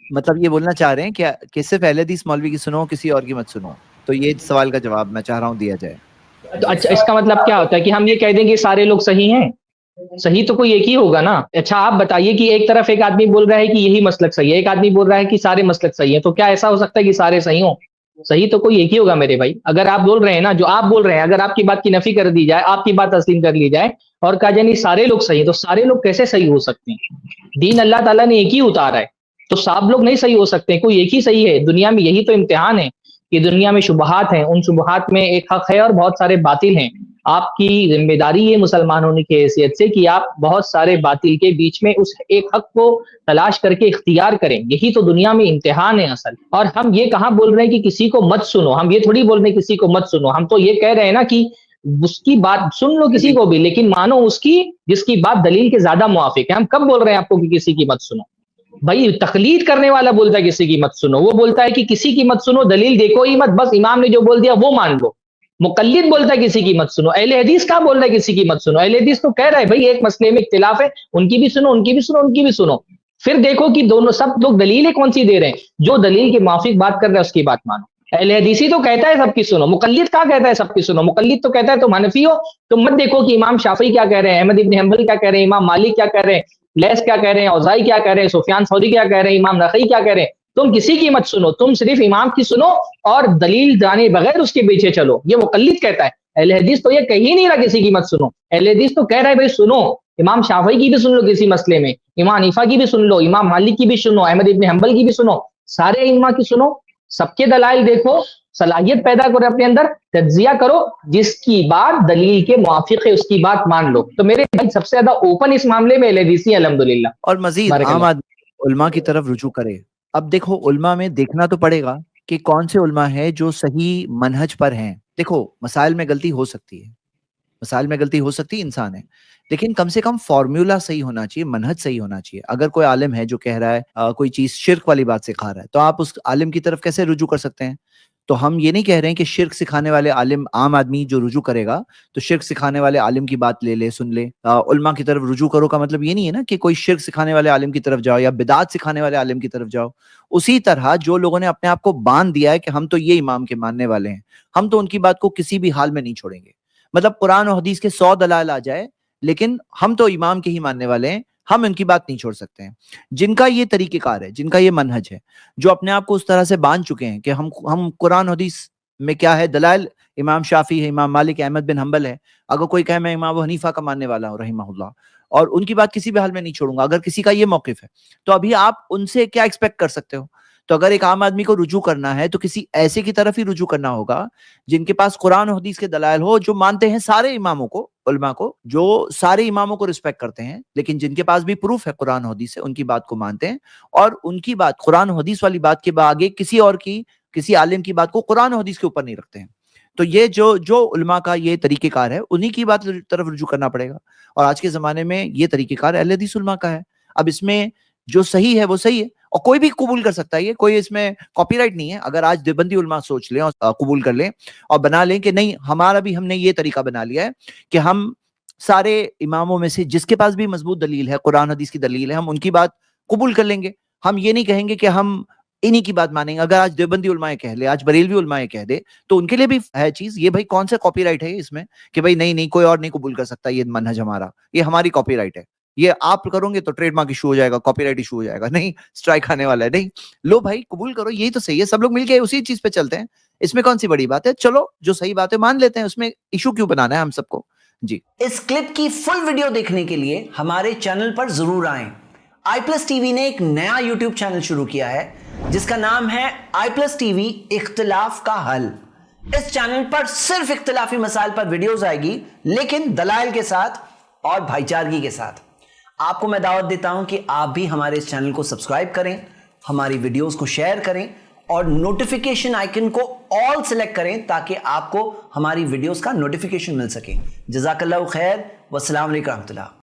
مطلب یہ بولنا چاہ رہے ہیں کہ صرف اہل حدیث مولوی کی سنو, کسی اور کی مت سنو. تو یہ سوال کا جواب میں چاہ رہا ہوں دیا جائے. تو اچھا اس کا مطلب کیا ہوتا ہے کہ ہم یہ کہہ دیں کہ سارے لوگ صحیح ہیں؟ صحیح تو کوئی ایک ہی ہوگا نا. اچھا آپ بتائیے کہ ایک طرف ایک آدمی بول رہا ہے کہ یہی مسلک صحیح ہے, ایک آدمی بول رہا ہے کہ سارے مسلک صحیح ہیں, تو کیا ایسا ہو سکتا ہے کہ سارے صحیح ہوں؟ صحیح تو کوئی ایک ہی ہوگا میرے بھائی. اگر آپ بول رہے ہیں نا جو آپ بول رہے ہیں, اگر آپ کی بات کی نفی کر دی جائے, آپ کی بات تسلیم کر لی جائے اور کہا جائے نہیں سارے لوگ صحیح ہیں, تو سارے لوگ کیسے صحیح ہو سکتے ہیں؟ دین اللہ تعالیٰ نے ایک ہی اتارا ہے, تو سب لوگ نہیں صحیح ہو سکتے, کوئی ایک ہی صحیح ہے. دنیا میں یہی تو امتحان ہے کہ دنیا میں شبہات ہیں, ان شبہات میں ایک حق ہے اور بہت سارے باطل ہیں. آپ کی ذمہ داری ہے مسلمان ہونے کی حیثیت سے کہ آپ بہت سارے باطل کے بیچ میں اس ایک حق کو تلاش کر کے اختیار کریں. یہی تو دنیا میں امتحان ہے اصل. اور ہم یہ کہاں بول رہے ہیں کہ کسی کو مت سنو, ہم یہ تھوڑی بول رہے ہیں کسی کو مت سنو, ہم تو یہ کہہ رہے ہیں نا کہ اس کی بات سن لو کسی کو بھی, لیکن مانو اس کی جس کی بات دلیل کے زیادہ موافق ہے. ہم کب بول رہے ہیں آپ کو کہ کسی کی مت سنو؟ بھائی تقلید کرنے والا بولتا ہے کسی کی مت سنو, وہ بولتا ہے کہ کسی کی مت سنو, دلیل دیکھو ہی مت, بس امام نے جو بول دیا وہ مان لو. مقلد بولتا ہے کسی کی مت سنو. اہل حدیث کا بول رہا ہے کسی کی مت سنو. اہل حدیث تو کہہ رہا ہے بھائی ایک مسئلے میں اختلاف ہے, ان کی بھی سنو, ان کی بھی سنو, ان کی بھی سنو. پھر دیکھو کہ دونوں سب لوگ دلیلیں کون سی دے رہے ہیں, جو دلیل کے موافق بات کر رہے ہیں اس کی بات مانو. اہل حدیثی تو کہتا ہے سب کی سنو, مقلد کہاں کہتا ہے سب کی سنو؟ مقلد تو کہتا ہے تم حنفی ہو, تم مت دیکھو کہ امام شافعی کیا کہہ رہے ہیں, احمد ابن حنبل کیا کہہ رہے ہیں, امام مالک کیا کہہ رہے ہیں, لیث کیا کہہ رہے ہیں, اوزائی کیا کہہ رہے ہیں, سفیان ثوری کیا کہہ رہے ہیں, امام نخعی کیا کہہ رہے ہیں. تم کسی کی مت سنو, تم صرف امام کی سنو اور دلیل جانے بغیر اس کے پیچھے چلو, یہ مقلد کہتا ہے. اہل حدیث تو یہ کہہ ہی نہیں رہا کسی کی مت سنو. اہل حدیث تو کہہ رہا ہے بھائی سنو, امام شافعی کی بھی سن لو کسی مسئلے میں, امام حنیفہ کی بھی سن لو, امام مالک کی بھی سنو, احمد ابن حنبل کی بھی سنو, سارے ائمہ کی سنو, سب کے دلائل دیکھو, صلاحیت پیدا کرو اپنے اندر, تجزیہ کرو, جس کی بات دلیل کے موافق ہے اس کی بات مان لو. تو میرے بھائی سب سے زیادہ اوپن اس معاملے میں اہل حدیث ہیں الحمدللہ. اور مزید بارک عام اللہ. آدمی علماء کی طرف رجوع کرے. اب دیکھو علماء میں دیکھنا تو پڑے گا کہ کون سے علماء ہیں جو صحیح منہج پر ہیں. دیکھو مسائل میں غلطی ہو سکتی ہے, مسائل میں غلطی ہو سکتی ہے, انسان ہے, لیکن کم سے کم فارمولا صحیح ہونا چاہیے, منہج صحیح ہونا چاہیے. اگر کوئی عالم ہے جو کہہ رہا ہے کوئی چیز شرک والی بات سکھا رہا ہے, تو آپ اس عالم کی طرف کیسے رجوع کر سکتے ہیں؟ تو ہم یہ نہیں کہہ رہے ہیں کہ شرک سکھانے والے عالم, عام آدمی جو رجوع کرے گا تو شرک سکھانے والے عالم کی بات لے لے, سن لے. علماء کی طرف رجوع کرو کا مطلب یہ نہیں ہے نا کہ کوئی شرک سکھانے والے عالم کی طرف جاؤ یا بدعت سکھانے والے عالم کی طرف جاؤ. اسی طرح جو لوگوں نے اپنے آپ کو باندھ دیا ہے کہ ہم تو یہ امام کے ماننے والے ہیں, ہم تو ان کی بات کو کسی بھی حال میں نہیں چھوڑیں گے. مطلب قرآن و حدیث کے 100 دلائل آ جائے, لیکن ہم تو امام کے ہی ماننے والے ہیں, ہم ان کی بات نہیں چھوڑ سکتے ہیں. جن کا یہ طریقہ کار ہے, جن کا یہ منہج ہے, جو اپنے آپ کو اس طرح سے باندھ چکے ہیں کہ ہم قرآن و حدیث میں کیا ہے دلائل, امام شافعی ہے, امام مالک ہے, احمد بن حنبل ہے. اگر کوئی کہے میں امام ابو حنیفہ کا ماننے والا ہوں رحمہ اللہ, اور ان کی بات کسی بھی حال میں نہیں چھوڑوں گا, اگر کسی کا یہ موقف ہے, تو ابھی آپ ان سے کیا ایکسپیکٹ کر سکتے ہو؟ تو اگر ایک عام آدمی کو رجوع کرنا ہے تو کسی ایسے کی طرف ہی رجوع کرنا ہوگا جن کے پاس قرآن و حدیث کے دلائل ہو, جو مانتے ہیں سارے اماموں کو, علماء کو, جو سارے اماموں کو رسپیکٹ کرتے ہیں, لیکن جن کے پاس بھی پروف ہے قرآن و حدیث سے, ان کی بات کو مانتے ہیں, اور ان کی بات قرآن و حدیث والی بات کے آگے کسی اور کی, کسی عالم کی بات کو قرآن و حدیث کے اوپر نہیں رکھتے ہیں. تو یہ جو علماء کا یہ طریقہ کار ہے, انہی کی بات طرف رجوع کرنا پڑے گا. اور آج کے زمانے میں یہ طریقہ کار اہل حدیث علماء کا ہے. اب اس میں جو صحیح ہے وہ صحیح ہے, اور کوئی بھی قبول کر سکتا ہے, یہ کوئی اس میں کاپی رائٹ نہیں ہے. اگر آج دیوبندی علماء سوچ لیں اور قبول کر لیں اور بنا لیں کہ نہیں ہمارا بھی, ہم نے یہ طریقہ بنا لیا ہے کہ ہم سارے اماموں میں سے جس کے پاس بھی مضبوط دلیل ہے, قرآن حدیث کی دلیل ہے, ہم ان کی بات قبول کر لیں گے, ہم یہ نہیں کہیں گے کہ ہم انہی کی بات مانیں گے. اگر آج دیوبندی علماء کہہ لے, آج بریلوی علماء کہہ دے, تو ان کے لیے بھی ہے چیز یہ, بھائی کون سے کاپی رائٹ ہے اس میں کہ بھائی نہیں کوئی اور نہیں قبول کر سکتا یہ منہج ہمارا, یہ ہماری کاپی رائٹ ہے, یہ آپ کرو گے تو ٹریڈ مارک ایشو ہو جائے گا, کاپی رائٹ ایشو ہو جائے گا, نہیں اسٹرائک آنے والا ہے. نہیں, لو بھائی قبول کرو, یہی تو صحیح ہے, سب لوگ مل کے اسی چیز پہ چلتے ہیں, اس میں کون سی بڑی بات ہے, چلو جو صحیح بات ہے مان لیتے ہیں, اس میں ایشو کیوں بنانا ہے ہم سب کو. جی, اس کلپ کی فل ویڈیو دیکھنے کے لیے ہمارے چینل پر ضرور آئیں. آئی پلس ٹی وی نے ایک نیا یوٹیوب چینل شروع کیا ہے جس کا نام ہے آئی پلس ٹی وی اختلاف کا حل. اس چینل پر صرف اختلافی مسائل پر ویڈیوز آئے گی, لیکن دلائل کے ساتھ اور بھائی چارگی کے ساتھ. آپ کو میں دعوت دیتا ہوں کہ آپ بھی ہمارے اس چینل کو سبسکرائب کریں, ہماری ویڈیوز کو شیئر کریں اور نوٹیفیکیشن آئیکن کو آل سلیکٹ کریں تاکہ آپ کو ہماری ویڈیوز کا نوٹیفیکیشن مل سکے. جزاک اللہ خیر, والسلام علیکم ورحمۃ اللہ.